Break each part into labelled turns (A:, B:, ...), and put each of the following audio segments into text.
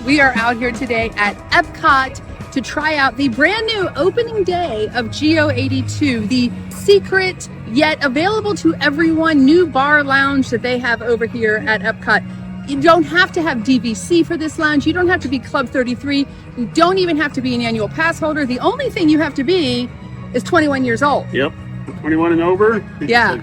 A: We are out here today at EPCOT to try out the brand new opening day of Geo82, the secret yet available to everyone new bar lounge that they have over here at EPCOT. You don't have to have DVC for this lounge. You don't have to be Club 33. You don't even have to be an annual pass holder. The only thing you have to be is 21 years old.
B: Yep, 21 and over.
A: Yeah.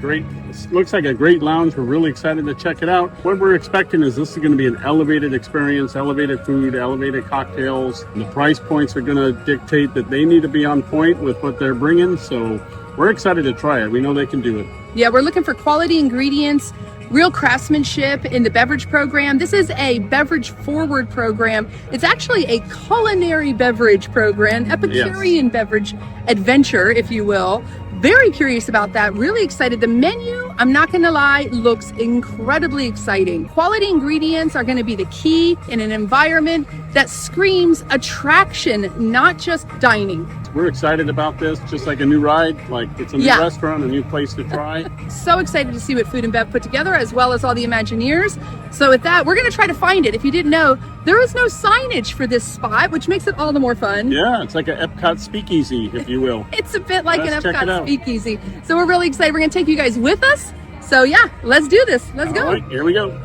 B: Looks like a great lounge. We're really excited to check it out. What we're expecting is this is going to be an elevated experience, elevated food, elevated cocktails. The price points are going to dictate that they need to be on point with what they're bringing. So we're excited to try it. We know they can do it.
A: Yeah, we're looking for quality ingredients, real craftsmanship in the beverage program. This is a beverage forward program. It's actually a culinary beverage program, epicurean beverage adventure, if you will. Very curious about that. Really excited. The menu, I'm not going to lie, looks incredibly exciting. Quality ingredients are going to be the key in an environment that screams attraction, not just dining.
B: We're excited about this, just like a new ride. Like it's a new restaurant, a new place to try.
A: So excited to see what Food and Bev put together, as well as all the Imagineers. So with that, we're going to try to find it. If you didn't know, there is no signage for this spot, which makes it all the more fun.
B: Yeah, it's like an EPCOT speakeasy, if you will.
A: It's a bit like an EPCOT speakeasy. So we're really excited. We're going to take you guys with us. So yeah, let's do this. Let's go.
B: All right, here we go.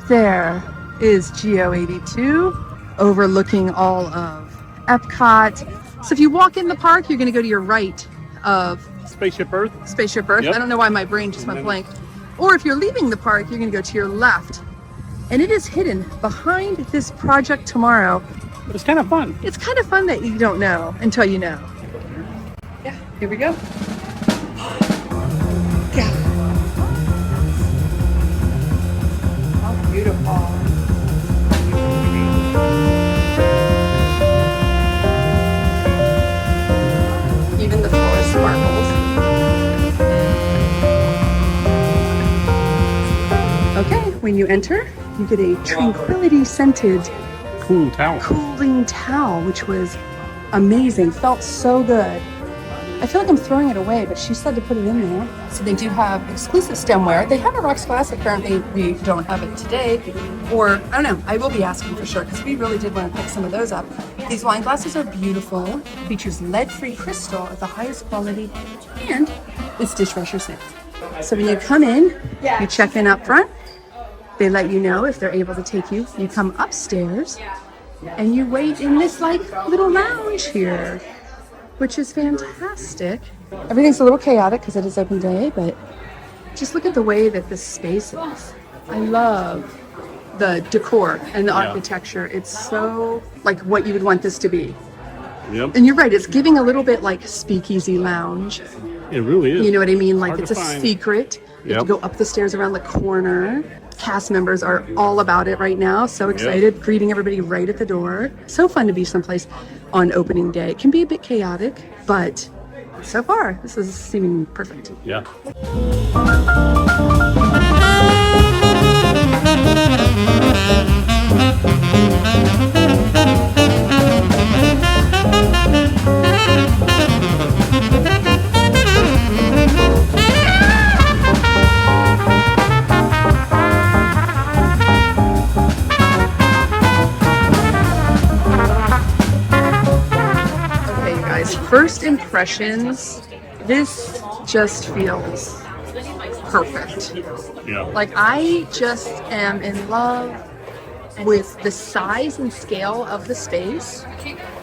A: There is Geo82 overlooking all of EPCOT. So if you walk in the park, you're going to go to your right of
B: Spaceship Earth.
A: Spaceship Earth. Yep. I don't know why my brain just went blank. Or if you're leaving the park, you're going to go to your left. And it is hidden behind this project tomorrow.
B: But it's kind of fun.
A: It's kind of fun that you don't know until you know. Yeah, here we go. Yeah. Beautiful. Even the floor sparkles. Okay, when you enter, you get a tranquility scented
B: cool towel.
A: Cooling towel, which was amazing. Felt so good. I feel like I'm throwing it away, but she said to put it in there. So they do have exclusive stemware. They have a rocks glass. Apparently we don't have it today. Or, I don't know, I will be asking for sure, because we really did want to pick some of those up. These wine glasses are beautiful. Features lead-free crystal at the highest quality, and it's dishwasher safe. So when you come in, you check in up front. They let you know if they're able to take you. You come upstairs, and you wait in this like little lounge here, which is fantastic. Everything's a little chaotic because it is open day, but just look at the way that this space is. I love the decor and the architecture. It's so like what you would want this to be.
B: Yep.
A: And you're right, it's giving a little bit like speakeasy lounge.
B: It really is.
A: You know what I mean? Like it's a secret. You have to go up the stairs around the corner. Cast members are all about it right now. So excited, greeting everybody right at the door. So fun to be someplace on opening day. It can be a bit chaotic, but so far, this is seeming perfect.
B: Yeah.
A: First impressions, this just feels perfect.
B: Yeah.
A: Like I just am in love with the size and scale of the space.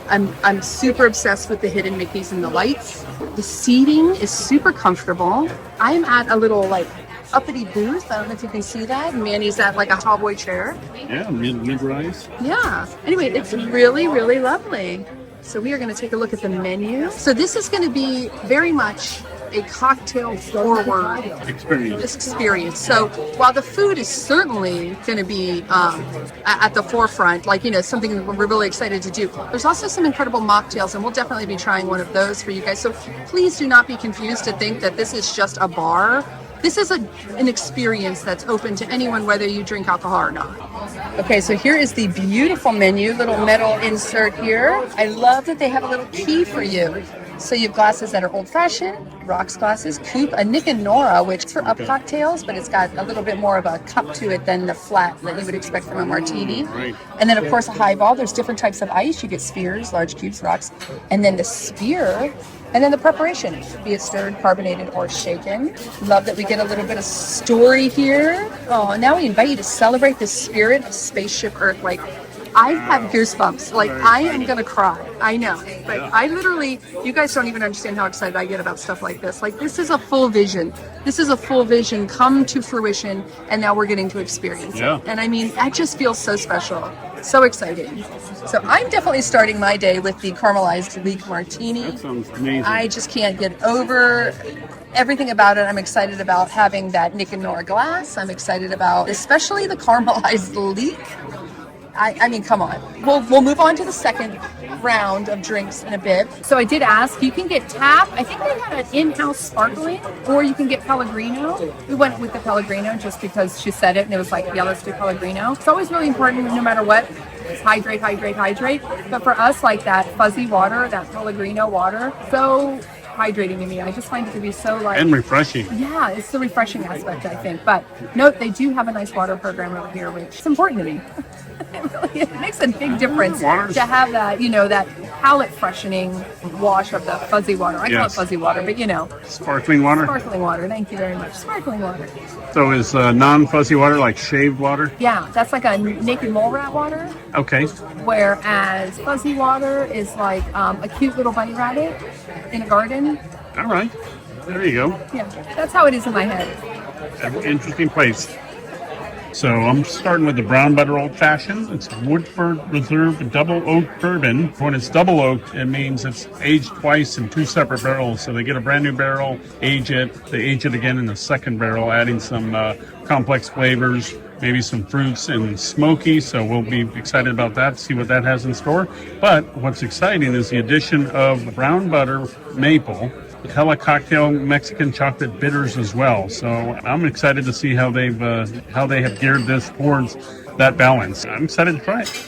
A: I'm super obsessed with the hidden Mickeys and the lights. The seating is super comfortable. I'm at a little like uppity booth. I don't know if you can see that. Manny's at like a tallboy chair.
B: Yeah, mid-rise.
A: Yeah. Anyway, it's really, really lovely. So we are going to take a look at the menu. So this is going to be very much a cocktail forward experience. So while the food is certainly going to be at the forefront, like, you know, something we're really excited to do, there's also some incredible mocktails, and we'll definitely be trying one of those for you guys. So please do not be confused to think that this is just a bar. This is an experience that's open to anyone, whether you drink alcohol or not. Okay, so here is the beautiful menu, little metal insert here. I love that they have a little key for you. So you have glasses that are old-fashioned, rocks glasses, coupe, a Nick and Nora, which is for up cocktails, but it's got a little bit more of a cup to it than the flat that you would expect from a martini.
B: Right.
A: And then, of course, a highball. There's different types of ice. You get spheres, large cubes, rocks, and then the spear. And then the preparation, be it stirred, carbonated, or shaken. Love that we get a little bit of story here. Oh, now we invite you to celebrate the spirit of Spaceship Earth. Like, I have goosebumps. Like, I am going to cry. I know. But I literally, you guys don't even understand how excited I get about stuff like this. Like, this is a full vision. This is a full vision come to fruition, and now we're getting to experience it. And I mean, that just feels so special. So exciting. So I'm definitely starting my day with the Caramelized Leek Martini.
B: That sounds amazing.
A: I just can't get over everything about it. I'm excited about having that Nick and Nora glass. I'm excited about especially the Caramelized Leek. I mean, come on. We'll move on to the second round of drinks in a bit. So I did ask, you can get tap. I think they had an in-house sparkling, or you can get Pellegrino. We went with the Pellegrino just because she said it, and it was like, yeah, let's do Pellegrino. It's always really important, no matter what, is hydrate, hydrate, hydrate. But for us, like that fuzzy water, that Pellegrino water, so hydrating to me. I just find it to be so like...
B: And refreshing.
A: Yeah, it's the refreshing aspect, I think. But note, they do have a nice water program over here, which is important to me. It makes a big difference to have that, you know, that palate freshening wash of the fuzzy water. I call it fuzzy water, but you know.
B: Sparkling water?
A: Sparkling water, thank you very much. Sparkling water.
B: So is non-fuzzy water like shaved water?
A: Yeah, that's like a naked mole rat water.
B: Okay.
A: Whereas fuzzy water is like a cute little bunny rabbit in a garden.
B: All right. There you go.
A: Yeah, that's how it is in my head.
B: An interesting place. So I'm starting with the brown butter old fashioned. It's Woodford Reserve double oak bourbon. When it's double oaked, it means it's aged twice in two separate barrels. So they get a brand new barrel, age it, they age it again in the second barrel, adding some complex flavors, maybe some fruits and smoky. So we'll be excited about that, see what that has in store. But what's exciting is the addition of brown butter maple, Hella cocktail Mexican chocolate bitters as well. So I'm excited to see how they have geared this towards that balance. I'm excited to try it.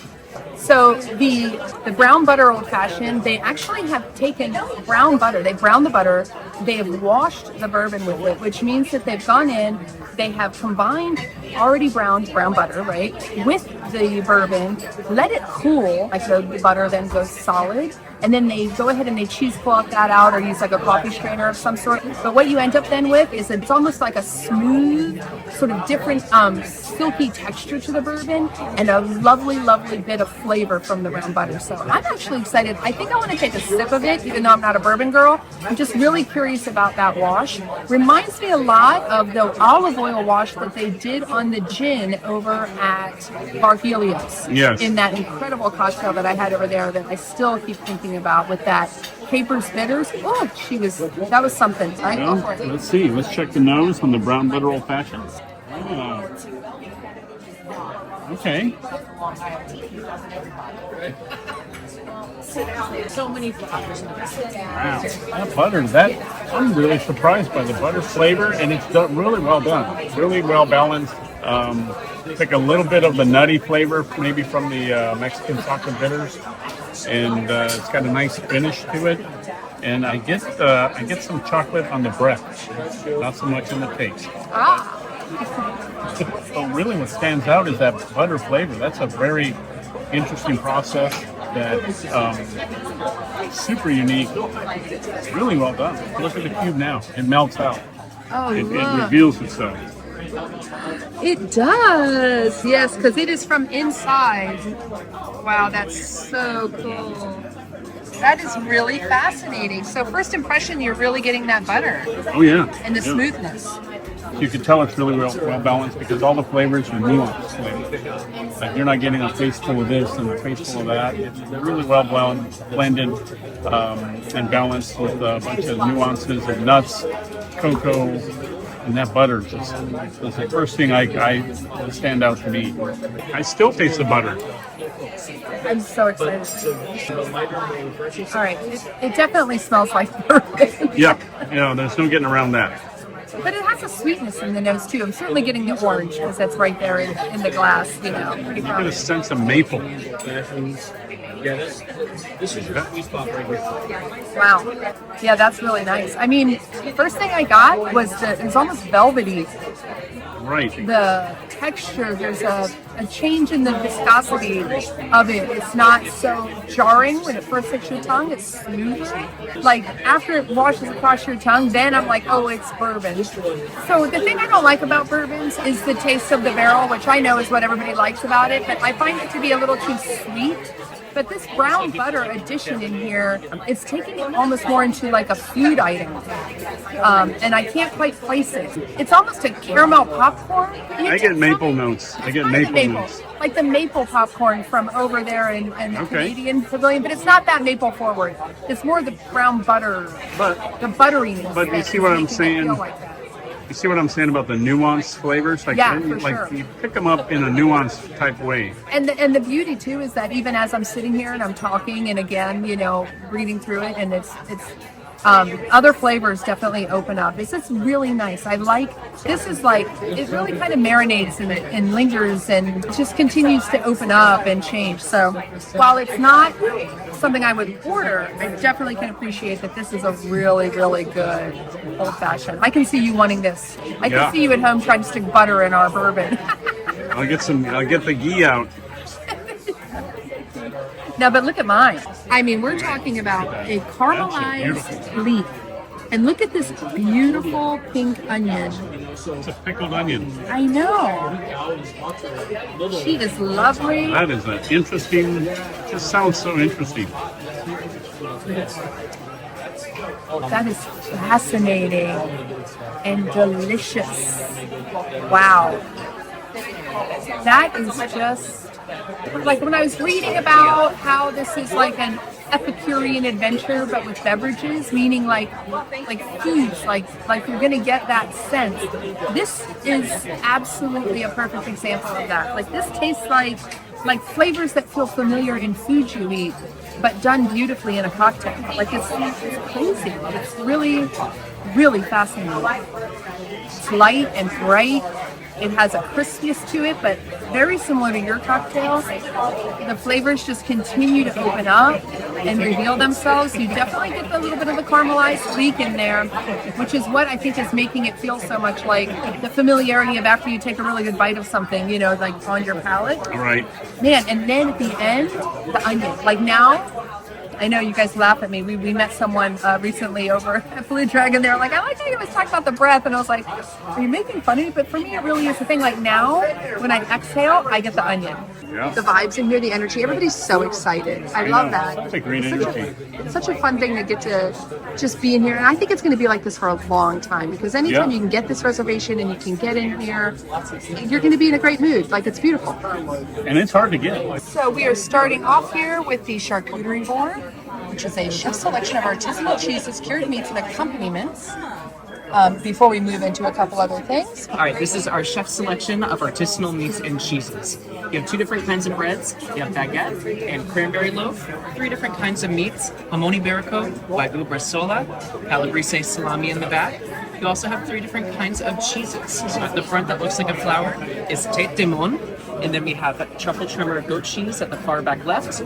A: So the brown butter old fashioned, they actually have taken brown butter. They browned the butter. They have washed the bourbon with it, which means that they've gone in. They have combined already browned brown butter, right, with the bourbon. Let it cool, like the butter then goes solid. And then they go ahead and they cheesecloth that out or use like a coffee strainer of some sort. But what you end up then with is it's almost like a smooth, sort of different silky texture to the bourbon and a lovely, lovely bit of flavor from the brown butter. So I'm actually excited. I think I want to take a sip of it, even though I'm not a bourbon girl. I'm just really curious about that wash. Reminds me a lot of the olive oil wash that they did on the gin over at Barthelios.
B: Yes.
A: In that incredible cocktail that I had over there that I still keep thinking about with that capers bitters. Oh, that was something. Right?
B: Well, let's see. Let's check the nose on the brown butter old fashioned. Okay.
A: So many flavors.
B: Wow. That butter, I'm really surprised by the butter flavor, and it's done really well done. Really well balanced. Take a little bit of the nutty flavor, maybe from the Mexican chocolate bitters, and it's got a nice finish to it. And I get some chocolate on the breath, not so much on the taste. So really, what stands out is that butter flavor. That's a very interesting process. That's super unique. It's really well done. Look at the cube now; it melts out.
A: Oh,
B: it reveals itself.
A: It does, yes, because it is from inside. Wow, that's so cool. That is really fascinating. So first impression, you're really getting that butter.
B: Oh yeah.
A: And the smoothness.
B: You can tell it's really well balanced because all the flavors are nuanced flavors. Like you're not getting a face full of this and a face full of that. It's really well blended and balanced with a bunch of nuances of nuts, cocoa, and that butter just is the first thing I stand out to me. I still taste the butter.
A: I'm so excited. All right, it definitely smells like bourbon.
B: Yeah, there's no getting around that.
A: But it has a sweetness in the nose too. I'm certainly getting the orange because that's right there in the glass, pretty
B: You get a sense of maple.
A: Wow. Yeah, that's really nice. I mean, first thing I got was it was almost velvety.
B: Right.
A: The texture, there's a change in the viscosity of it. It's not so jarring when it first hits your tongue. It's smoother. Like after it washes across your tongue, then I'm like, oh, it's bourbon. So the thing I don't like about bourbons is the taste of the barrel, which I know is what everybody likes about it, but I find it to be a little too sweet. But this brown butter addition in here, it's taking it almost more into like a food item. And I can't quite place it. It's almost a caramel popcorn.
B: I get maple notes. I get maple notes.
A: Like the maple popcorn from over there in the Canadian pavilion, but it's not that maple forward. It's more the brown butter, the butteriness.
B: But you see what I'm saying? You see what I'm saying about the nuanced flavors? Like,
A: sure.
B: You pick them up in a nuanced type way.
A: And the beauty too is that even as I'm sitting here and I'm talking and again, reading through it, and it's other flavors definitely open up. This is really nice. This is like, it really kind of marinates and lingers and just continues to open up and change. So while it's not something I would order, I definitely can appreciate that this is a really, really good old fashioned. I can see you wanting this. I can see you at home trying to stick butter in our bourbon.
B: I'll get the ghee out.
A: No, but look at mine. I mean, we're talking about a caramelized leek. And look at this beautiful pink onion.
B: It's a pickled onion.
A: I know. She is lovely.
B: That is an interesting, just sounds so interesting.
A: That is fascinating and delicious. Wow. That is just like when I was reading about how this is like an epicurean adventure, but with beverages, meaning like foods, like you're gonna get that sense. This is absolutely a perfect example of that. Like this tastes like flavors that feel familiar in food you eat, but done beautifully in a cocktail. Like it's crazy. It's really, really fascinating. It's light and bright. It has a crispness to it, but very similar to your cocktail. The flavors just continue to open up and reveal themselves. You definitely get a little bit of the caramelized leek in there, which is what I think is making it feel so much like the familiarity of after you take a really good bite of something, like on your palate.
B: All right.
A: Man, and then at the end, the onion. Like now, I know you guys laugh at me. We met someone recently over at Blue Dragon. They were like, I like how you always talk about the breath. And I was like, are you making fun of me? But for me, it really is the thing. Like now, when I exhale, I get the onion.
B: Yeah.
A: The vibes in here, the energy. Everybody's so excited. I love that.
B: That's a great energy.
A: It's such a fun thing to get to just be in here. And I think it's going to be like this for a long time because anytime you can get this reservation and you can get in here, you're going to be in a great mood. Like it's beautiful.
B: And it's hard to get.
A: So we are starting off here with the Charcuterie Board, which is a chef's selection of artisanal cheeses, cured meats, and accompaniments. Before we move into a couple other things.
C: All right, this is our chef selection of artisanal meats and cheeses. You have two different kinds of breads. You have baguette and cranberry loaf. Three different kinds of meats: hamoni iberico, wagyu bresaola, calabrese salami in the back. You also have three different kinds of cheeses. So at the front that looks like a flower is tête de mon. And then we have truffle tremor goat cheese at the far back left.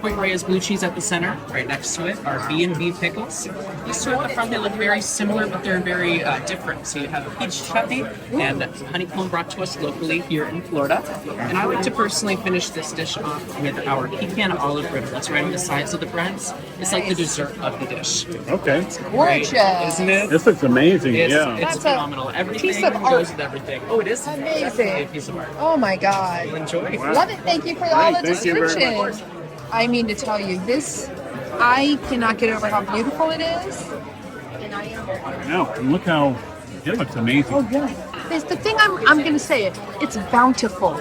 C: Point Reyes blue cheese at the center. Right next to it are B&B pickles. These two at the front, they look very similar, but they're very different. So you have peach chutney and honeycomb brought to us locally here in Florida. And I like to personally finish this dish off with our pecan olive river. That's right on the sides of the breads. It's like the dessert of the dish.
B: Okay.
A: Gorgeous.
C: Right, isn't it?
B: This looks amazing.
C: It's phenomenal. Everything
A: piece of
C: goes
A: art.
C: with everything. Oh, it is?
A: Amazing.
C: Definitely a piece of art.
A: Oh my God.
C: Enjoy.
B: Wow.
A: Love it. Thank you for all the
B: Thank you very
A: descriptions. I mean to tell you, this, I cannot get over how beautiful it is.
B: I know. And look how It looks amazing.
A: Oh, yeah. It's the thing I'm going to say it. It's bountiful.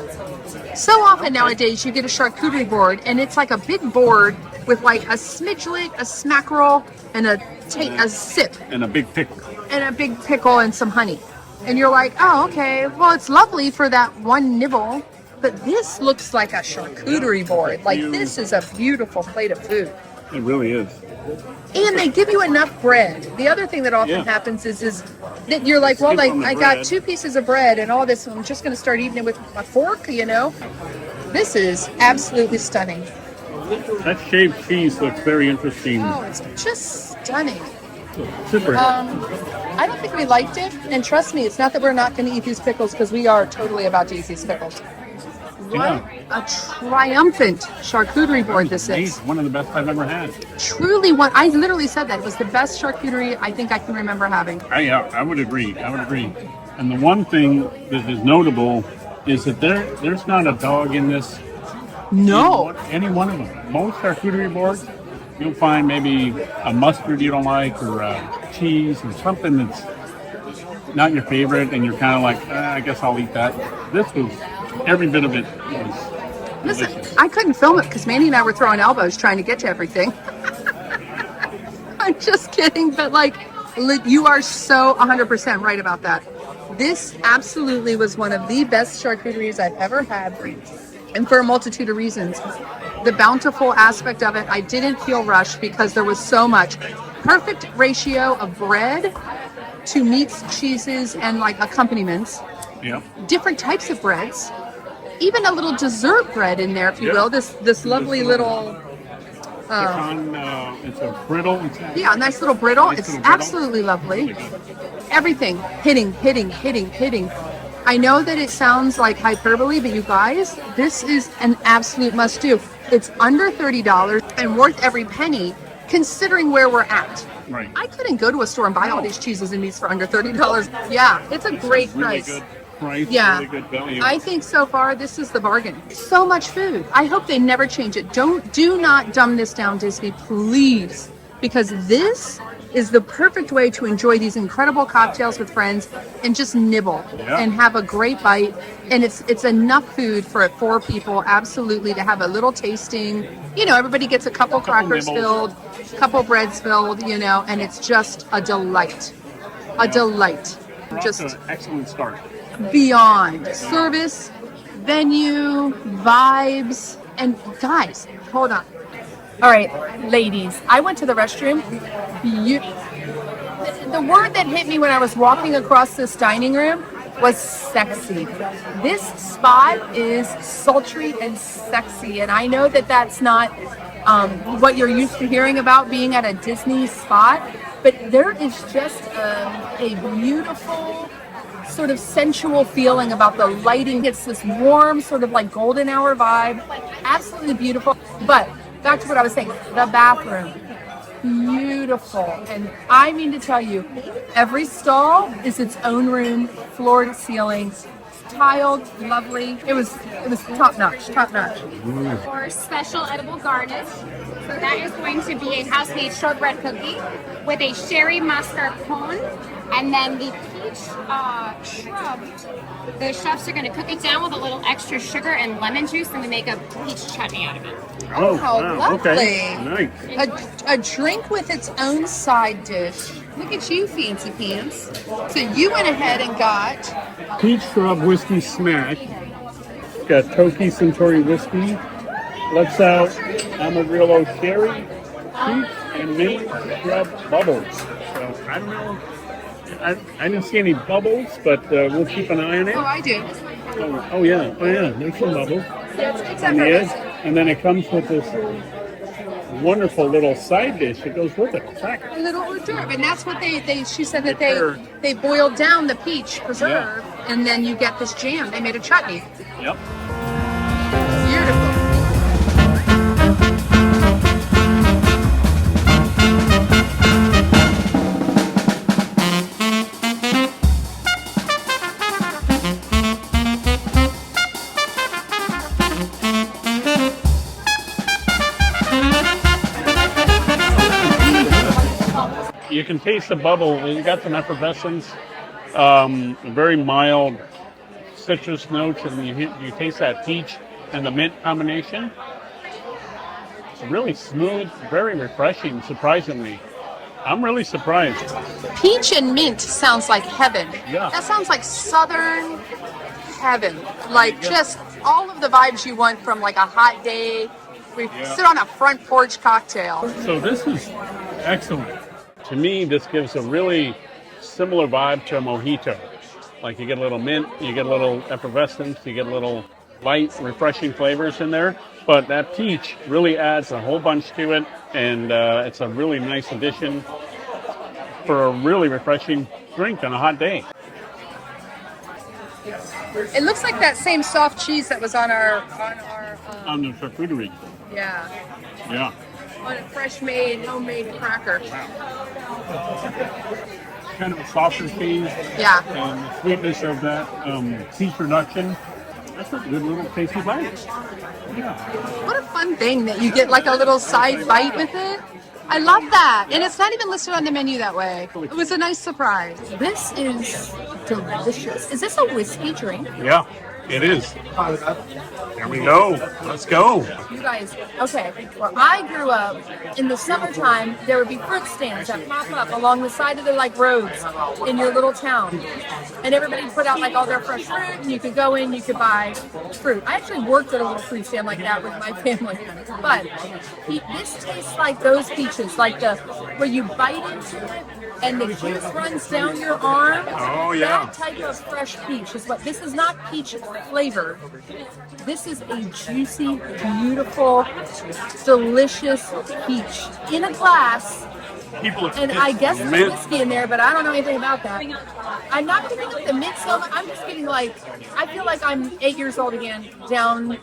A: So often nowadays you get a charcuterie board and it's like a big board with like a smidgelet, a smackerel, and a sip.
B: And a big pickle.
A: And a big pickle and some honey. And you're like, oh, okay, well, it's lovely for that one nibble. But this looks like a charcuterie board. Like, this is a beautiful plate of food.
B: It really is.
A: And they give you enough bread. The other thing that often happens is that you're like, well, like, I got 2 pieces of bread and all this, and I'm just going to start eating it with my fork, you know? This is absolutely stunning.
B: That shaved cheese looks very interesting.
A: Oh, it's just stunning.
B: Super.
A: I don't think we liked it. And trust me, it's not that we're not going to eat these pickles, because we are totally about to eat these pickles. What a triumphant charcuterie board this is.
B: One of the best I've ever had.
A: Truly one. I literally said that. It was the best charcuterie I think I can remember having.
B: I would agree. And the one thing that is notable is that there's not a dog in this.
A: No.
B: Any one of them. Most charcuterie boards, you'll find maybe a mustard you don't like, or a cheese, or something that's not your favorite, and you're kind of like, I guess I'll eat that. This was, every bit of it was
A: Listen,
B: delicious.
A: I couldn't film it because Mandy and I were throwing elbows trying to get to everything. I'm just kidding, but like, you are so 100% right about that. This absolutely was one of the best charcuteries I've ever had, and for a multitude of reasons. The bountiful aspect of it, I didn't feel rushed because there was so much. Perfect ratio of bread to meats, cheeses, and like accompaniments.
B: Yep.
A: Different types of breads. Even a little dessert bread in there, if you will. This lovely little...
B: it's a brittle.
A: Yeah, a nice little brittle.
B: Nice
A: It's
B: little brittle.
A: absolutely lovely. Everything hitting. I know that it sounds like hyperbole, but you guys, this is an absolute must-do. It's under $30 and worth every penny, considering where we're at.
B: Right.
A: I couldn't go to a store and buy all these cheeses and meats for under $30. Yeah, it's a great
B: Really
A: price.
B: good price.
A: Yeah.
B: Really good value.
A: I think so far this is the bargain. So much food. I hope they never change it. Do not dumb this down, Disney, please, because this is the perfect way to enjoy these incredible cocktails with friends and just nibble and have a great bite. And it's enough food for 4 people, absolutely, to have a little tasting. You know, everybody gets a couple crackers filled, couple breads filled, you know, and it's just a delight. A delight.
B: Just an excellent start.
A: Beyond service, venue, vibes, and guys, hold on. All right, ladies, I went to the restroom. The word that hit me when I was walking across this dining room was sexy. This spot is sultry and sexy, and I know that that's not what you're used to hearing about being at a Disney spot, but there is just a beautiful sort of sensual feeling about the lighting. It's this warm sort of like golden hour vibe. Absolutely beautiful. But back to what I was saying, the bathroom, beautiful. And I mean to tell you, every stall is its own room, floor to ceiling, tiled, lovely. It was top notch.
D: For special edible garnish. So that is going to be a house-made shortbread cookie with a sherry mascarpone, and then the peach shrub. The chefs are going to cook it down with a little extra sugar and lemon juice, and we make a peach chutney out of it.
A: Oh, how lovely.
B: Okay. Nice.
A: A drink with its own side dish. Look at you, fancy pants. So you went ahead and got...
B: Peach Shrub Whiskey Smack. Got Toki Centauri Whiskey. Let's out Amarillo Sherry, Peach, and Mint Shrub Bubbles. So I don't know. I didn't see any bubbles, but we'll keep an eye on it.
A: Oh, I do.
B: Oh yeah. There's some bubbles
A: It's
B: on the edge. And then it comes with this wonderful little side dish that goes with it. Cracker.
A: A little hors d'oeuvre, and that's what she said that they boiled down the peach preserve, and then you get this jam. They made a chutney.
B: Yep.
A: Beautiful.
B: You can taste the bubble. You got some effervescence very mild citrus notes, and you taste that peach and the mint combination. It's really smooth, very refreshing, surprisingly. I'm really surprised.
A: Peach and mint sounds like heaven.
B: Yeah.
A: That sounds like southern heaven. Like just all of the vibes you want from like a hot day. We sit on a front porch cocktail.
B: So this is excellent. To me, this gives a really similar vibe to a mojito. Like you get a little mint, you get a little effervescence, you get a little light, refreshing flavors in there. But that peach really adds a whole bunch to it, and it's a really nice addition for a really refreshing drink on a hot day.
A: It looks like that same soft cheese that was on
B: On the charcuterie.
A: yeah,
B: Yeah.
A: on a fresh made, homemade cracker.
B: Kind of a softer taste.
A: Yeah.
B: And the sweetness of that peach reduction. That's a good little tasty bite. Yeah.
A: What a fun thing that you get like a little side bite with it. I love that. And it's not even listed on the menu that way. It was a nice surprise. This is delicious. Is this a whiskey drink?
B: Yeah, it is. There we go. Let's go.
A: You guys, okay, where I grew up, in the summertime, there would be fruit stands that pop up along the side of the like roads in your little town. And everybody put out like all their fresh fruit, and you could go in, you could buy fruit. I actually worked at a little fruit stand like that with my family. But this tastes like those peaches, like the where you bite into it and the juice runs down your arm.
B: Oh, yeah.
A: That type of fresh peach is what this is not peach flavored. This is a juicy, beautiful, delicious peach in a glass. And I guess there's whiskey in there, but I don't know anything about that. I'm not picking up the mint so much. I'm just getting like, I feel like I'm 8 years old again, down,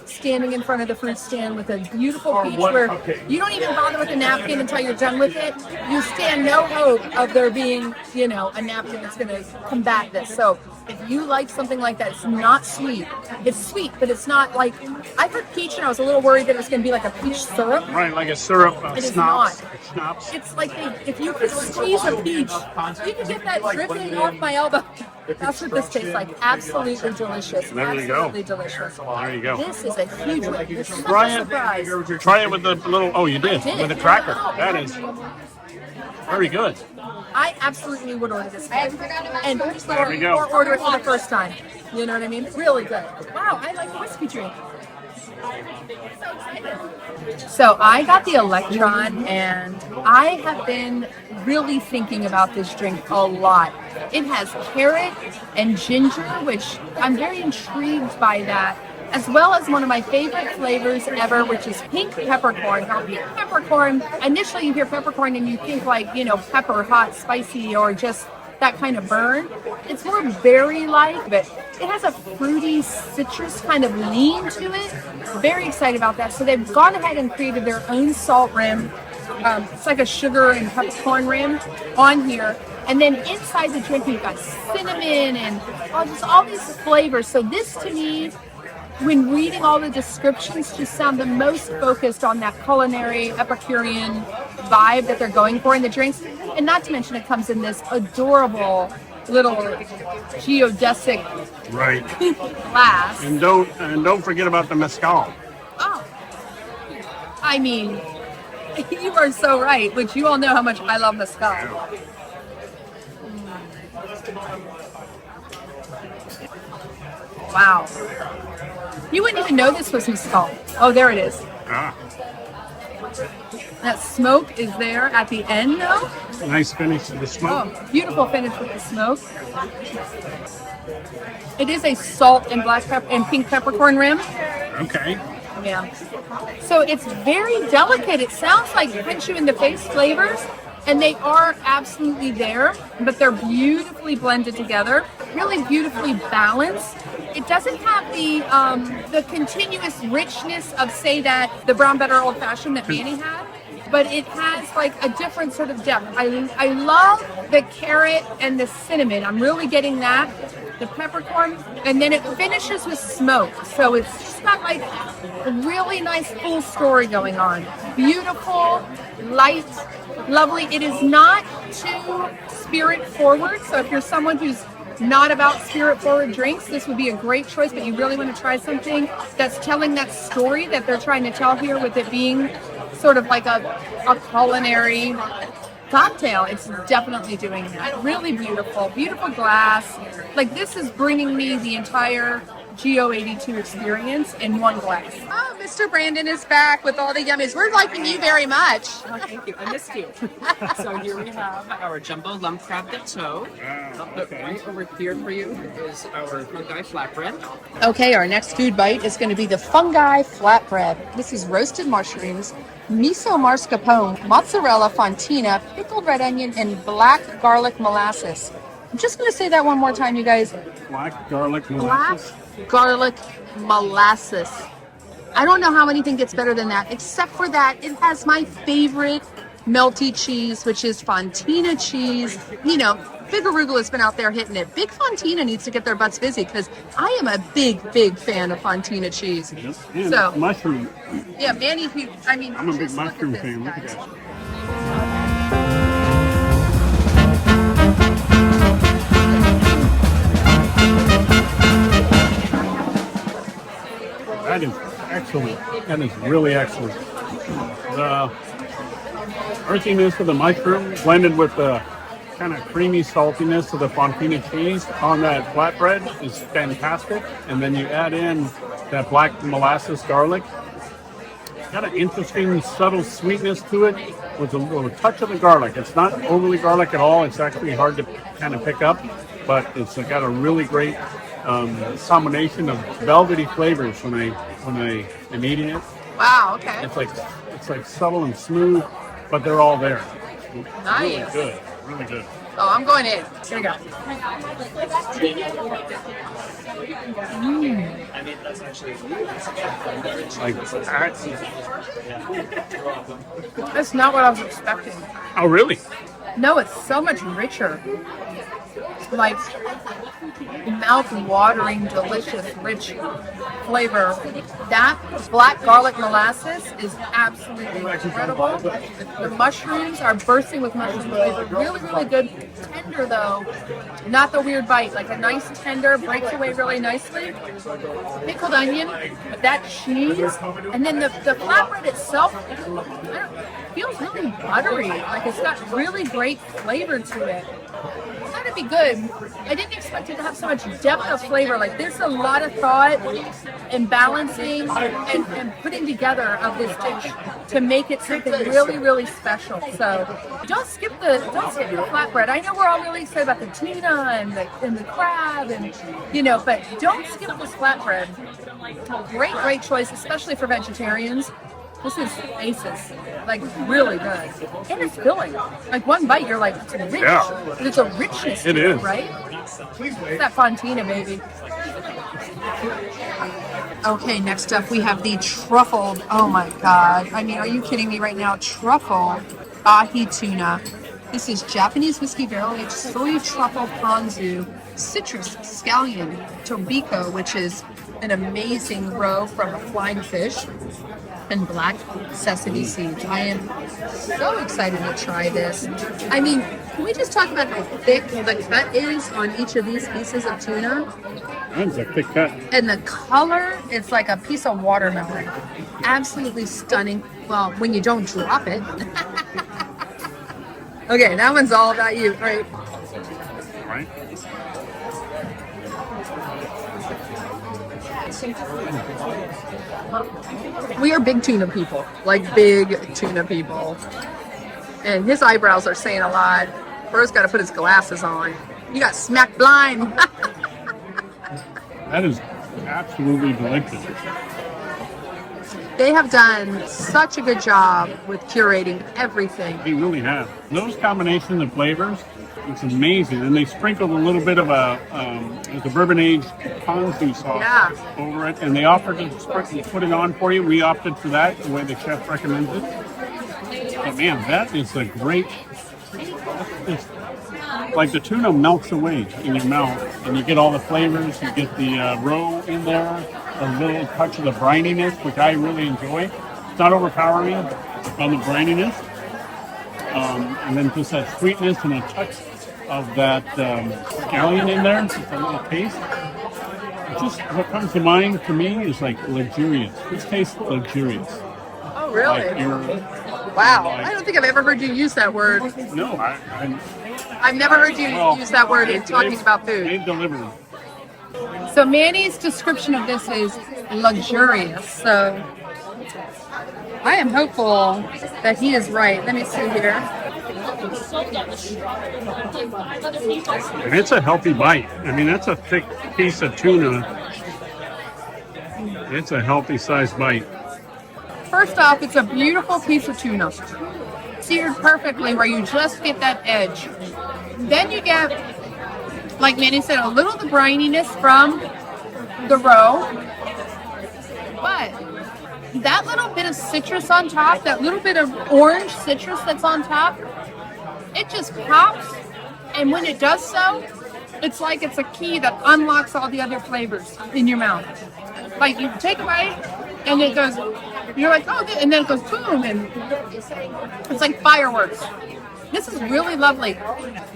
A: standing in front of the fruit stand with a beautiful peach where you don't even bother with a napkin until you're done with it. You stand no hope of there being, you know, a napkin that's going to combat this. So if you like something like that, it's not sweet. It's sweet, but it's not like, I heard peach and I was a little worried that it was going to be like a peach syrup.
B: Right, like a syrup.
A: It is not. It's like if you could squeeze a peach, you can get that dripping off my elbow. That's what this tastes like. Absolutely delicious.
B: There you go.
A: Absolutely delicious.
B: There you go.
A: This is a huge one. This is
B: Try
A: such a surprise.
B: it. Try it with the little. Oh, you did.
A: did.
B: With the cracker. That is very good.
A: I absolutely would order this. And
B: There we go.
A: or order it for the first time. You know what I mean? Really good. Wow, I like a whiskey drink. So I got the Electron, and I have been really thinking about this drink a lot. It has carrot and ginger, which I'm very intrigued by that, as well as one of my favorite flavors ever, which is pink peppercorn. Now, pink peppercorn, initially you hear peppercorn and you think like, you know, pepper, hot, spicy, or just that kind of burn. It's more berry-like, but it has a fruity citrus kind of lean to it. Very excited about that. So they've gone ahead and created their own salt rim. It's like a sugar and peppercorn rim on here. And then inside the drink, you've got cinnamon and all these flavors. So this, to me, when reading all the descriptions, just sound the most focused on that culinary epicurean vibe that they're going for in the drinks. And not to mention, it comes in this adorable little geodesic glass.
B: And don't forget about the mezcal.
A: Oh, I mean, you are so right. Which you all know how much I love mezcal. Wow. You wouldn't even know this was mezcal. Oh, there it is.
B: Ah,
A: That smoke is there at the end, though.
B: nice finish to the smoke.
A: Oh, beautiful finish with the smoke. It is a salt and black pepper and pink peppercorn rim.
B: Okay.
A: Yeah. So it's very delicate. It sounds like punch you in the face flavors, and they are absolutely there, but they're beautifully blended together, really beautifully balanced. It doesn't have the continuous richness of, say, that the brown butter old fashioned that Manny had, but it has like a different sort of depth. I love the carrot and the cinnamon. I'm really getting that. The peppercorn, and then it finishes with smoke. So it's just got like a really nice full story going on. Beautiful, light, Lovely. It is not too spirit forward. So if you're someone who's not about spirit forward drinks, this would be a great choice, but you really want to try something that's telling that story that they're trying to tell here with it being sort of like a culinary cocktail. It's definitely doing that. Really beautiful, beautiful glass. Like this is bringing me the entire GO82 experience in one glass. Oh, Mr. Brandon is back with all the yummies. We're liking you very much.
C: Oh, thank you. I missed you. So here we have our Jumbo Lump Crab Gâteau. Right over here for you is our Funghi Flatbread.
A: Okay, our next food bite is going to be the Funghi Flatbread. This is roasted mushrooms, miso mascarpone, mozzarella fontina, pickled red onion, and black garlic molasses. I'm just going to say that one more time, you guys.
B: Black garlic molasses.
A: Black garlic molasses. I don't know how anything gets better than that, except for that it has my favorite melty cheese, which is fontina cheese. You know, Big Arugula has been out there hitting it. Big Fontina needs to get their butts busy because I am a big fan of fontina cheese.
B: Yes, and
A: So,
B: mushroom.
A: yeah, Manny, I mean,
B: I'm a big
A: just look at
B: mushroom
A: this,
B: fan. Look at
A: guys.
B: that. That is excellent. That is really excellent. The earthiness of the mushroom blended with the kind of creamy saltiness of the fontina cheese on that flatbread is fantastic. And then you add in that black molasses garlic. Got an interesting subtle sweetness to it with a little touch of the garlic. It's not overly garlic at all. It's actually hard to kind of pick up, but it's got a really great combination of velvety flavors when I am eating it.
A: Wow, okay.
B: It's like subtle and smooth, but they're all there. Really
A: Nice.
B: good. Really good.
A: Oh, I'm going in. Here we go. That's not what I was expecting.
B: Oh, really?
A: No, it's so much richer. Like mouth-watering, delicious, rich flavor. That black garlic molasses is absolutely incredible. The mushrooms are bursting with mushroom flavor. Really, really good. Tender though, not the weird bite. Like a nice tender, breaks away really nicely. Pickled onion, that cheese, and then the flatbread itself feels really buttery. Like it's got really great flavor to it. That'd be good. I didn't expect it to have so much depth of flavor. Like there's a lot of thought and balancing and putting together of this dish to make it something really, really special. So don't skip the flatbread. I know we're all really excited about the tuna and the crab but don't skip this flatbread. Great choice, especially for vegetarians. This is aces, like really good, and it's filling. Like one bite, you're like, it's rich.
B: Yeah.
A: There's a richness to it, right? It's that fontina, baby. Okay, next up we have the truffled. Oh my God! I mean, are you kidding me right now? Truffled Ahi Tuna. This is Japanese whiskey barrel-aged soy truffle ponzu, citrus, scallion, tobacco, which is an amazing roe from a flying fish, and black sesame seeds. I am so excited to try this. I mean, can we just talk about how thick the cut is on each of these pieces of tuna?
B: That's a thick cut.
A: And the color, it's like a piece of watermelon. Absolutely stunning. Well, when you don't drop it. Okay, that one's all about you. All right.
B: All right.
A: We are big tuna people, like big tuna people. And his eyebrows are saying a lot. Bro's got to put his glasses on. You got smacked blind.
B: That is absolutely delicious.
A: They have done such a good job with curating everything.
B: They really have. Those combinations of flavors, it's amazing. And they sprinkled a little bit of the bourbon-aged ponzu sauce over it. And they offered to put it on for you. We opted for that, the way the chef recommends it. But man, that is a great... It's like the tuna melts away in your mouth. And you get all the flavors. You get the roe in there. A little touch of the brininess, which I really enjoy. It's not overpowering on the brininess. And then just that sweetness and a touch of that scallion in there, just a little taste. Just what comes to mind for me is like luxurious. This tastes luxurious.
A: Oh, really?
B: Like
A: Wow.
B: like-
A: I don't think I've ever heard you use that word.
B: No,
A: I've never heard you use that word in talking about food.
B: They've delivered.
A: So Manny's description of this is luxurious. So I am hopeful that he is right. Let me see here.
B: And it's a healthy bite. I mean, that's a thick piece of tuna. It's a healthy sized bite.
A: First off, it's a beautiful piece of tuna. Seared perfectly where you just get that edge. Then you get, like Manny said, a little of the brininess from the roe. But that little bit of citrus on top, that little bit of orange citrus that's on top, it just pops. And when it does so, it's like it's a key that unlocks all the other flavors in your mouth. Like you take a bite and it goes, you're like, oh, and then it goes boom, and it's like fireworks. This is really lovely.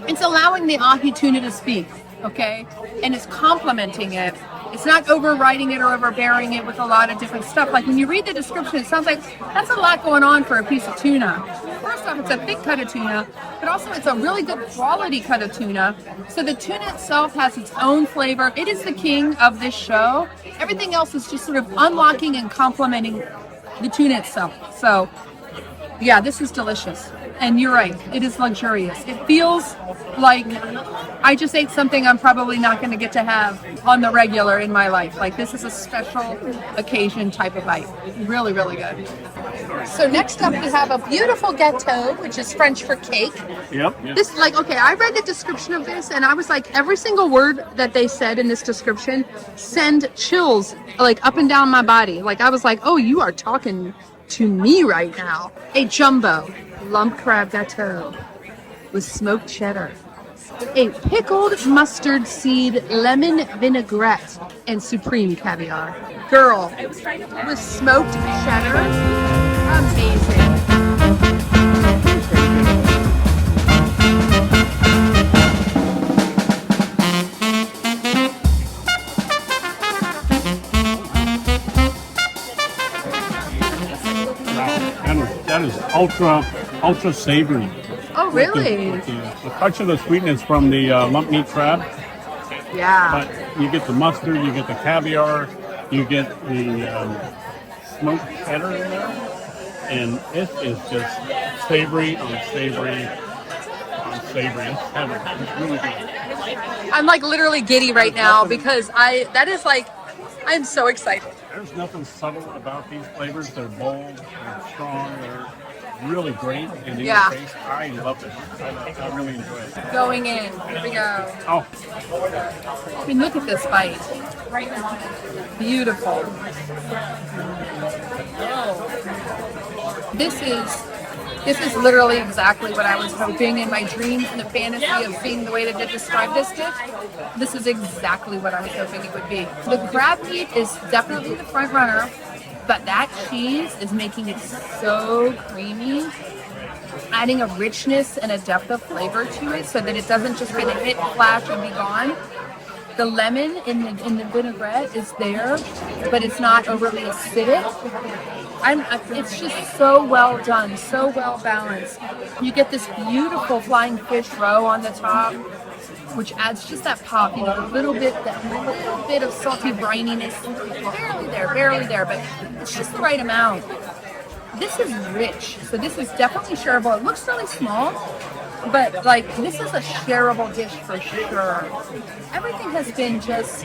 A: It's allowing the ahi tuna to speak, okay? And it's complementing it. It's not overriding it or overbearing it with a lot of different stuff. Like when you read the description, it sounds like that's a lot going on for a piece of tuna. First off, it's a thick cut of tuna, but also it's a really good quality cut of tuna. So the tuna itself has its own flavor. It is the king of this show. Everything else is just sort of unlocking and complementing the tuna itself. So yeah, this is delicious. And you're right, it is luxurious. It feels like I just ate something I'm probably not going to get to have on the regular in my life. Like this is a special occasion type of bite. Really, really good. So next up we have a beautiful gâteau, which is French for cake.
B: Yep.
A: This, like, okay, I read the description of this and I was like, every single word that they said in this description send chills like up and down my body. Like I was like, oh, you are talking to me right now. A Jumbo Lump Crab Gâteau with smoked cheddar, a pickled mustard seed lemon vinaigrette, and supreme caviar. Girl, with smoked cheddar, amazing.
B: That is ultra savory.
A: Oh, really?
B: With the touch of the sweetness from the lump meat crab,
A: Yeah.
B: but you get the mustard, you get the caviar, you get the smoked cheddar in there, and it is just savory on savory on savory. It's heaven. It's really good.
A: I'm like literally giddy right now because I'm so excited.
B: There's nothing subtle about these flavors. They're bold, they're strong, they're really great in
A: Yeah.
B: taste. I love it. I really enjoy it.
A: Going in. Here we go.
B: Oh,
A: I mean, look at this bite. Beautiful. This is literally exactly what I was hoping in my dreams and the fantasy of seeing the way that they described this dish. This is exactly what I was hoping it would be. The crab meat is definitely the front runner, but that cheese is making it so creamy, adding a richness and a depth of flavor to it so that it doesn't just kind of hit, flash, and be gone. The lemon in the vinaigrette is there, but it's not overly acidic. It's just so well done, so well balanced. You get this beautiful flying fish roe on the top, which adds just that pop, a little bit of salty brininess, barely there, but it's just the right amount. This is rich, so this is definitely shareable. It looks really small, but like this is a shareable dish for sure. Everything has been just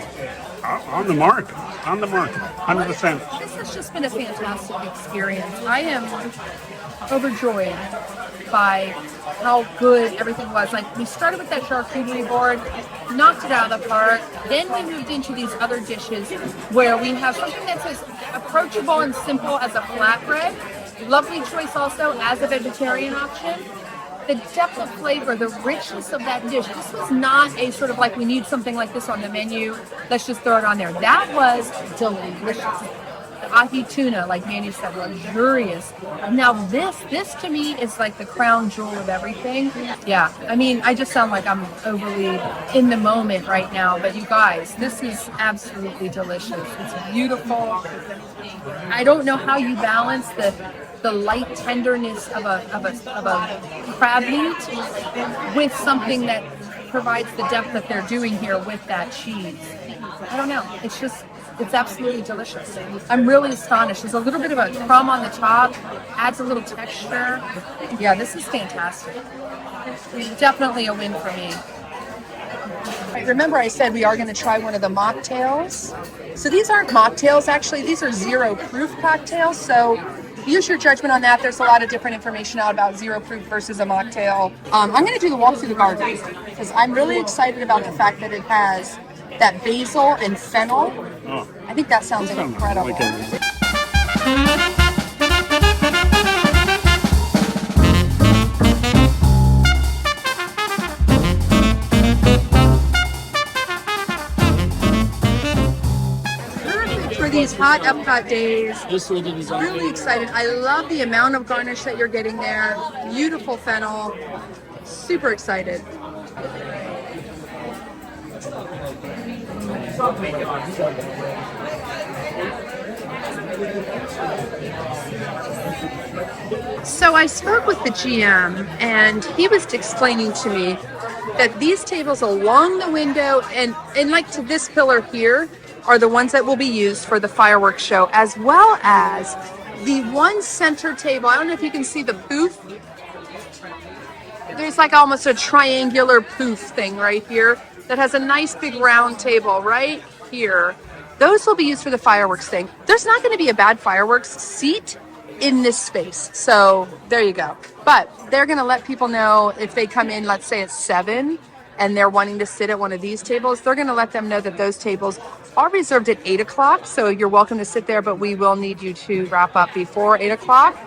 B: on the mark, 100%.
A: This has just been a fantastic experience. I am overjoyed by how good everything was. Like we started with that charcuterie board, knocked it out of the park. Then we moved into these other dishes where we have something that's as approachable and simple as a flatbread. Lovely choice also as a vegetarian option. The depth of flavor, the richness of that dish. This was not a sort of like we need something like this on the menu, let's just throw it on there. That was delicious. Ahi Tuna, like Manny said, luxurious. Now this to me is like the crown jewel of everything. Yeah, I mean, I just sound like I'm overly in the moment right now, but you guys, this is absolutely delicious. It's beautiful. I don't know how you balance the light tenderness of a crab meat with something that provides the depth that they're doing here with that cheese. I don't know. It's absolutely delicious. I'm really astonished. There's a little bit of a crumb on the top, adds a little texture. Yeah, this is fantastic. Definitely a win for me. Remember I said we are going to try one of the mocktails. So these aren't mocktails, actually. These are zero proof cocktails. So use your judgment on that. There's a lot of different information out about zero proof versus a mocktail. I'm going to do the walk through the garden because I'm really excited about the fact that it has that basil and fennel.
B: Oh,
A: I think that sounds incredible. Perfect for these hot EPCOT days. Really excited. I love the amount of garnish that you're getting there. Beautiful fennel. Super excited. So I spoke with the GM and he was explaining to me that these tables along the window and like to this pillar here are the ones that will be used for the fireworks show, as well as the one center table. I don't know if you can see the poof. There's like almost a triangular poof thing right here that has a nice big round table right here. Those will be used for the fireworks thing. There's not going to be a bad fireworks seat in this space. So there you go. But they're going to let people know if they come in, let's say at 7 and they're wanting to sit at one of these tables, they're going to let them know that those tables are reserved at 8 o'clock. So you're welcome to sit there, but we will need you to wrap up before 8 o'clock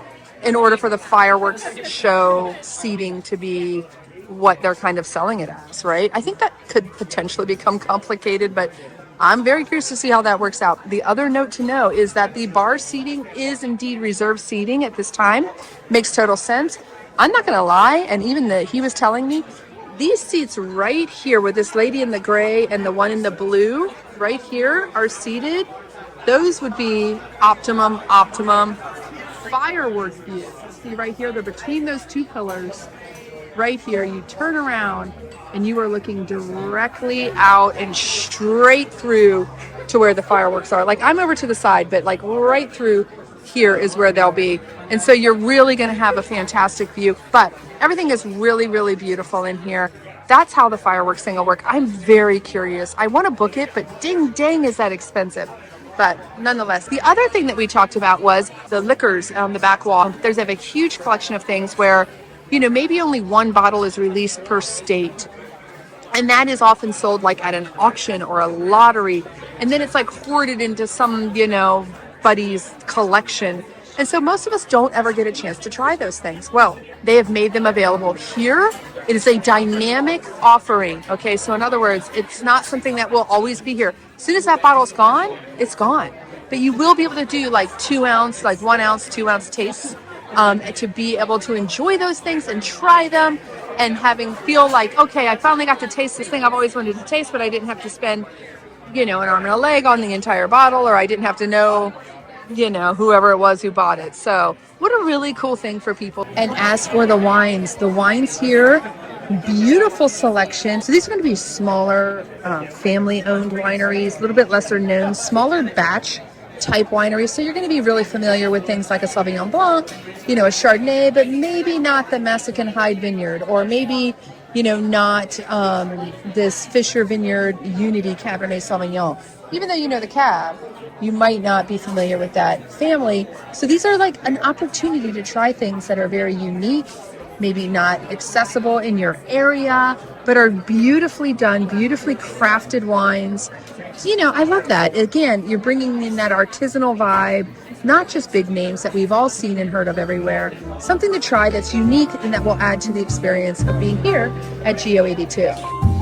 A: in order for the fireworks show seating to be what they're kind of selling it as, right? I think that could potentially become complicated, but I'm very curious to see how that works out. The other note to know is that the bar seating is indeed reserved seating at this time. Makes total sense. I'm not going to lie, and even he was telling me, these seats right here with this lady in the gray and the one in the blue right here are seated. Those would be optimum firework view. See right here, they're between those two pillars. Right here, you turn around and you are looking directly out and straight through to where the fireworks are. Like I'm over to the side, but like right through here is where they'll be. And so you're really going to have a fantastic view, but everything is really, really beautiful in here. That's how the fireworks thing will work. I'm very curious. I want to book it, but ding dang, is that expensive. But nonetheless, the other thing that we talked about was the liquors on the back wall. There's a huge collection of things where, you know, maybe only one bottle is released per state. And that is often sold like at an auction or a lottery. And then it's like hoarded into some, you know, buddy's collection. And so most of us don't ever get a chance to try those things. Well, they have made them available here. It is a dynamic offering. Okay, so in other words, it's not something that will always be here. As soon as that bottle's gone, it's gone. But you will be able to do like 2 ounce, like 1 ounce, 2 ounce tastes to be able to enjoy those things and try them and feel like, okay, I finally got to taste this thing I've always wanted to taste, but I didn't have to spend, you know, an arm and a leg on the entire bottle, or I didn't have to know, you know, whoever it was who bought it. So what a really cool thing for people. And as for the wines here, beautiful selection. So these are going to be smaller family-owned wineries, a little bit lesser known, smaller batch type wineries. So you're going to be really familiar with things like a Sauvignon Blanc, you know, a Chardonnay, but maybe not the Mexican Hyde Vineyard, or maybe, you know, not this Fisher Vineyard Unity Cabernet Sauvignon. Even though you know the cab, you might not be familiar with that family. So these are like an opportunity to try things that are very unique, maybe not accessible in your area, but are beautifully done, beautifully crafted wines. You know, I love that. Again, you're bringing in that artisanal vibe, not just big names that we've all seen and heard of everywhere. Something to try that's unique and that will add to the experience of being here at GO82.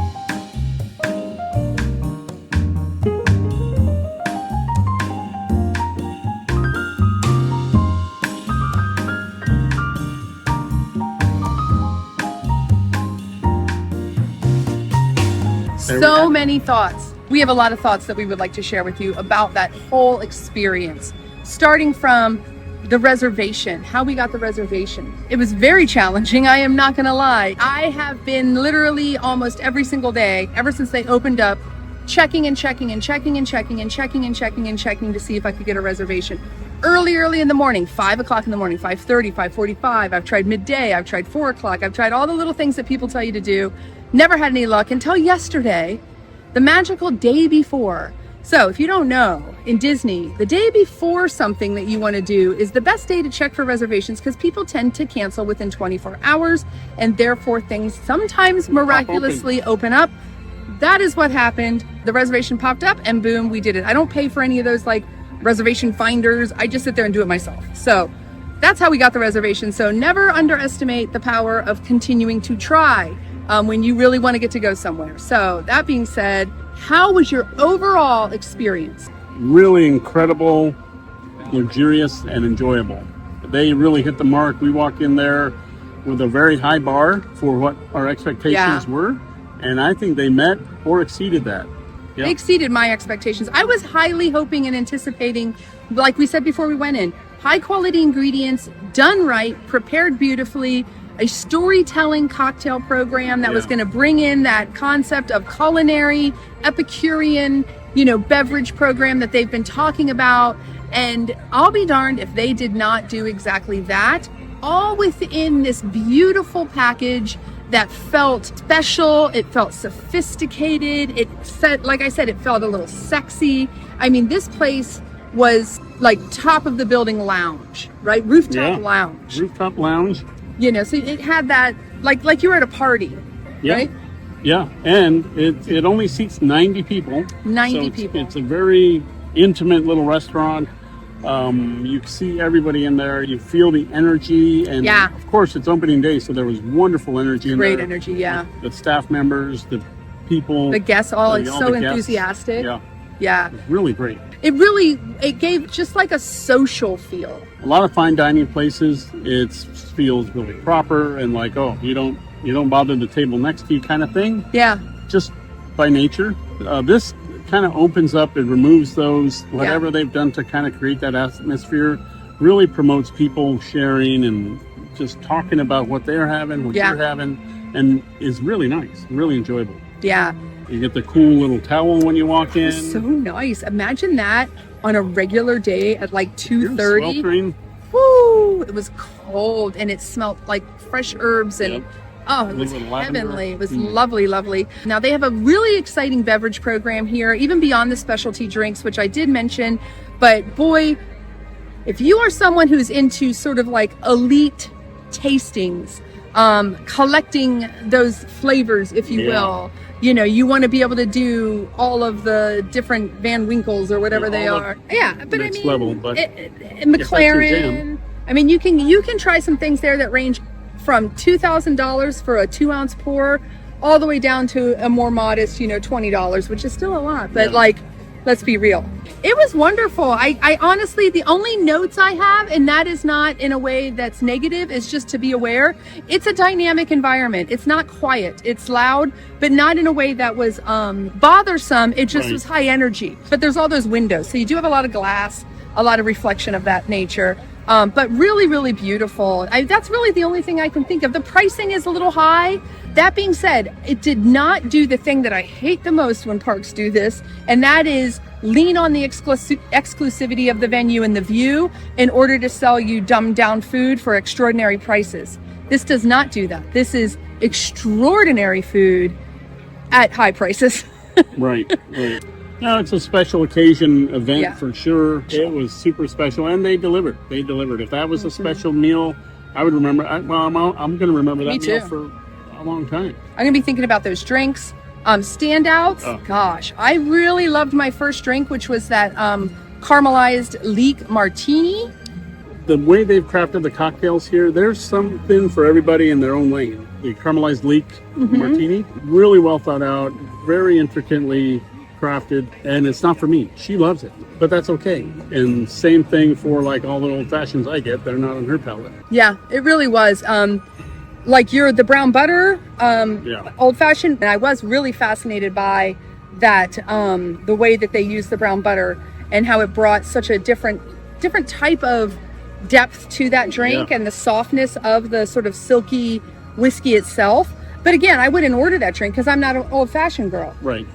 A: So many thoughts. We have a lot of thoughts that we would like to share with you about that whole experience, starting from the reservation, how we got the reservation. It was very challenging, I am not gonna lie. I have been literally almost every single day, ever since they opened up, checking and checking and checking and checking and checking and checking and checking to see if I could get a reservation. Early in the morning, 5 o'clock in the morning, 5:30, 5:45. I've tried midday, I've tried 4 o'clock, I've tried all the little things that people tell you to do. Never had any luck until yesterday, the magical day before. So if you don't know, in Disney, the day before something that you want to do is the best day to check for reservations because people tend to cancel within 24 hours and therefore things sometimes miraculously open up. That is what happened. The reservation popped up and boom, we did it. I don't pay for any of those like reservation finders. I just sit there and do it myself. So that's how we got the reservation. So never underestimate the power of continuing to try when you really want to get to go somewhere. So that being said, how was your overall experience?
B: Really incredible, luxurious, and enjoyable. They really hit the mark. We walked in there with a very high bar for what our expectations were, and I think they met or exceeded that. Yep.
A: They exceeded my expectations. I was highly hoping and anticipating, like we said before we went in, high quality ingredients, done right, prepared beautifully, a storytelling cocktail program that was going to bring in that concept of culinary, epicurean, beverage program that they've been talking about. And I'll be darned if they did not do exactly that, all within this beautiful package that felt special. It felt sophisticated. It said, like I said, it felt a little sexy. I mean, this place was like top of the building lounge, right? Rooftop lounge.
B: Rooftop lounge.
A: So it had that, like you were at a party, right?
B: Yeah, and it only seats 90 people.
A: 90 people.
B: It's a very intimate little restaurant. You see everybody in there. You feel the energy, and of course it's opening day, so there was wonderful energy in there.
A: Great energy, yeah.
B: The staff members, the people,
A: the guests, all so
B: the guests.
A: Enthusiastic.
B: Yeah, it was really great.
A: It gave just like a social feel.
B: A lot of fine dining places, it feels really proper and like, oh, you don't bother the table next to you kind of thing.
A: Yeah.
B: Just by nature. This kind of opens up and removes those, whatever they've done to kind of create that atmosphere, really promotes people sharing and just talking about what they're having, what you're having, and is really nice, really enjoyable.
A: Yeah.
B: You get the cool little towel when you walk in.
A: So nice. Imagine that on a regular day at like 2:30. Woo! It was cold and it smelled like fresh herbs and it was heavenly. It was lovely, lovely. Now they have a really exciting beverage program here, even beyond the specialty drinks, which I did mention. But boy, if you are someone who's into sort of like elite tastings, collecting those flavors, if you will, you want to be able to do all of the different Van Winkles or whatever they are. But I mean,
B: level, but
A: McLaren. I mean, you can try some things there that range from $2,000 for a 2-ounce pour all the way down to a more modest, $20, which is still a lot. But let's be real. It was wonderful. I honestly, the only notes I have, and that is not in a way that's negative, is just to be aware. It's a dynamic environment. It's not quiet. It's loud, but not in a way that was bothersome. It just was high energy. But there's all those windows. So you do have a lot of glass, a lot of reflection of that nature. But really, really beautiful. That's really the only thing I can think of. The pricing is a little high. That being said, it did not do the thing that I hate the most when parks do this, and that is lean on the exclusivity of the venue and the view in order to sell you dumbed down food for extraordinary prices. This does not do that. This is extraordinary food at high prices.
B: Right. No, it's a special occasion event for sure. It was super special, and they delivered. If that was a special meal, I would remember. I'm going to remember that meal for a long time.
A: I'm going to be thinking about those drinks. Standouts. Gosh, I really loved my first drink, which was that caramelized leek martini.
B: The way they've crafted the cocktails here, there's something for everybody in their own lane. The caramelized leek martini, really well thought out, very intricately crafted, and it's not for me. She loves it, but that's okay. And same thing for like all the old fashions I get, they're not on her palate.
A: Yeah, it really was. like the brown butter,
B: Yeah.
A: old fashioned. And I was really fascinated by that, the way that they used the brown butter and how it brought such a different type of depth to that drink,
B: Yeah.
A: and the softness of the sort of silky whiskey itself. But again, I wouldn't order that drink because I'm not an old fashioned girl.
B: Right.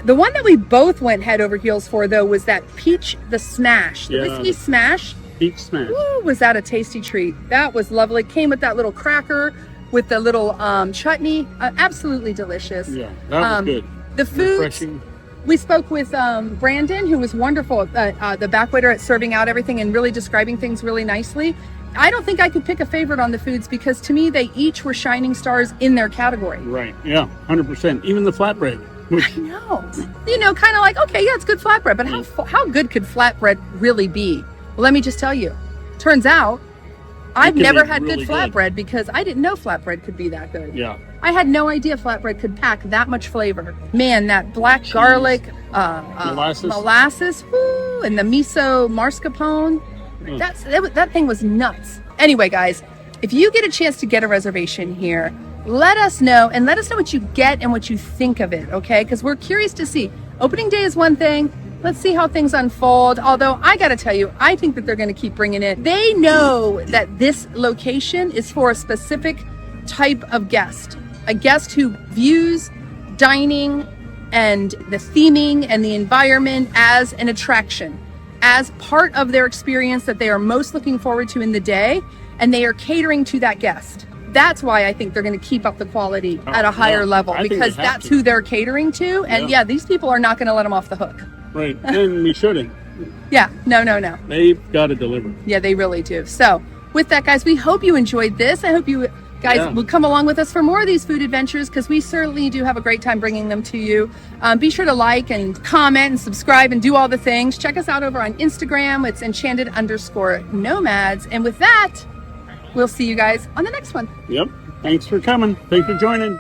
A: The one that we both went head over heels for, though, was that peach, the smash, the whiskey smash.
B: Peach smash.
A: Ooh, was that a tasty treat? That was lovely. Came with that little cracker with the little chutney. Absolutely delicious.
B: Yeah, that was good.
A: The food.
B: Refreshing.
A: We spoke with Brandon, who was wonderful, the back waiter, at serving out everything and really describing things really nicely. I don't think I could pick a favorite on the foods because to me, they each were shining stars in their category.
B: Right. Yeah. 100%. Even the flatbread. Which,
A: I know. Kind of like, okay, yeah, it's good flatbread, but how good could flatbread really be? Well, let me just tell you. Turns out, I've
B: can
A: never
B: be
A: had
B: really
A: good flatbread because I didn't know flatbread could be that good.
B: yeah.
A: I had no idea flatbread could pack that much flavor. Man, that black garlic, molasses, woo, and the miso mascarpone. That thing was nuts. Anyway, guys, if you get a chance to get a reservation here, let us know, and let us know what you get and what you think of it, okay? Because we're curious to see. Opening day is one thing. Let's see how things unfold. Although I got to tell you, I think that they're going to keep bringing it. They know that this location is for a specific type of guest, a guest who views dining and the theming and the environment as an attraction, as part of their experience that they are most looking forward to in the day, and they are catering to that guest. That's why I think they're going to keep up the quality at a higher level, because that's who they're catering to. And these people are not going to let them off the hook.
B: Right. And we shouldn't.
A: Yeah. No.
B: They've got to deliver.
A: Yeah, they really do. So with that, guys, we hope you enjoyed this. I hope you guys will come along with us for more of these food adventures, because we certainly do have a great time bringing them to you. Be sure to like and comment and subscribe and do all the things. Check us out over on Instagram. It's enchanted_nomads. And with that, we'll see you guys on the next one.
B: Yep. Thanks for coming. Thanks for joining.